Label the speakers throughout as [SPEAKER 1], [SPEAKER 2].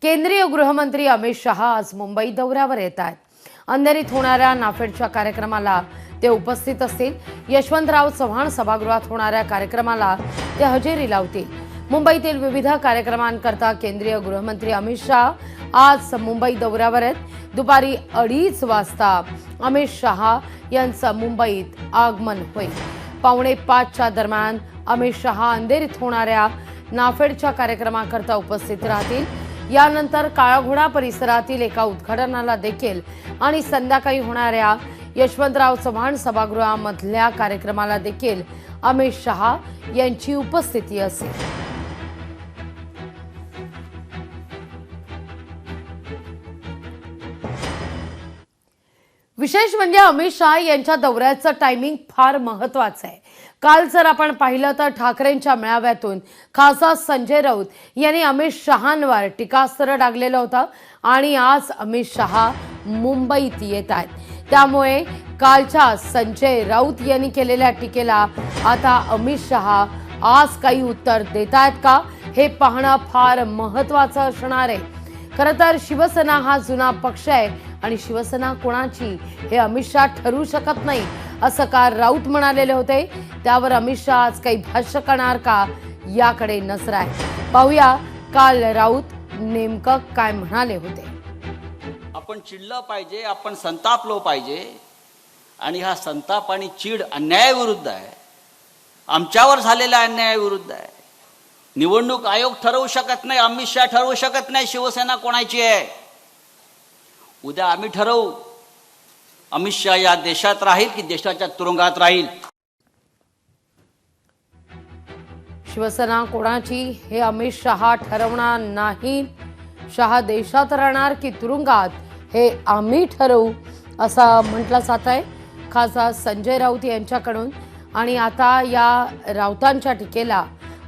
[SPEAKER 1] केंद्रीय गृहमंत्री अमित शहा आज मुंबई दौऱ्यावर येत आहेत। अंधेरीत होणाऱ्या नाफेडच्या कार्यक्रमाला ते उपस्थित असतील। यशवंतराव चव्हाण सभागृहात होणाऱ्या कार्यक्रमाला ते हजेरी लावतील। मुंबईतील विविध कार्यक्रमांकरता केंद्रीय गृहमंत्री अमित शहा आज मुंबई दौऱ्यावर आहेत। दुपारी 2:30 वाजता अमित शहा यांचं मुंबईत आगमन होईल। 4:45च्या दरम्यान अमित शहा अंधेरीत होणाऱ्या नाफेडच्या कार्यक्रमाकरता उपस्थित राहतील। यानंतर काळाघोडा परिसरातील एका उद्घाटनाला देखील आणि संध्याकाळी होणाऱ्या यशवंतराव चव्हाण सभागृहामधल्या कार्यक्रमाला देखील अमित शहा यांची उपस्थिती असेल। विशेष म्हणजे अमित शहा यांच्या दौऱ्याचं टायमिंग फार महत्त्वाचं आहे। काल जर आपण पाहिलं तर ठाकरेंच्या मेळाव्यातून खासदार संजय राऊत यांनी अमित शहांवर टीकास्त्र डागलेलं होतं आणि आज अमित शहा मुंबईत येत आहेत। त्यामुळे कालच्या संजय राऊत यांनी केलेल्या टीकेला आता अमित शहा आज काही उत्तर देत आहेत का हे पाहणं फार महत्त्वाचं असणार आहे। खरं तर शिवसेना हा जुना पक्ष आहे आणि शिवसेना कोणाची हे अमित शहा ठरवू शकत नाही असं काल राऊत म्हणालेले होते। त्यावर अमित शहा आज काही भाष्य करणार का याकडे नजर आहे। पाहूया काल राऊत नेमकं काय म्हणाले होते।
[SPEAKER 2] आपण चिडलं पाहिजे, आपण संतापलो पाहिजे आणि हा संताप आणि चीड अन्यायाविरुद्ध आहे, आमच्यावर झालेल्या अन्यायाविरुद्ध आहे। निवडणूक आयोग ठरवू शकत नाही, अमित शहा ठरवू शकत नाही शिवसेना कोणाची आहे। उद्या आम्ही ठरवू अमित शहा या देशात राहील की देशाच्या तुरुंगात राहील।
[SPEAKER 1] शिवसेना कोणाची हे अमित शहा ठरवणार नाही। शहा देशात राहणार की तुरुंगात हे आम्ही ठरवू असं म्हटलं जात आहे खासदार संजय राऊत यांच्याकडून। आणि आता या राऊतांच्या टीकेला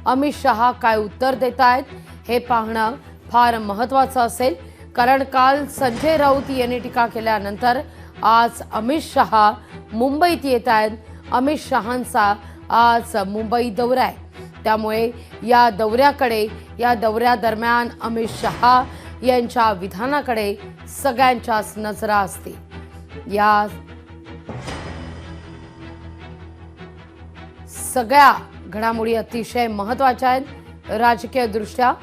[SPEAKER 1] अमित शहा काय उत्तर देत आहेत हे पाहणं फार महत्त्वाचं असेल। कारण काल संजय राऊत यांनी टीका केल्यानंतर आज अमित शहा मुंबईत येत आहेत। अमित शहांचा आज मुंबई दौरा आहे, त्यामुळे या दौऱ्यादरम्यान अमित शहा यांच्या विधानाकडे सगळ्यांच्याच नजरा असतील। या सगळ्या घडामोडी अतिशय महत्त्वाच्या आहेत राजकीय दृष्ट्या।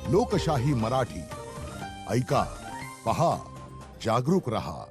[SPEAKER 3] लोकशाही मराठी ऐका, पहा, जागरूक रहा।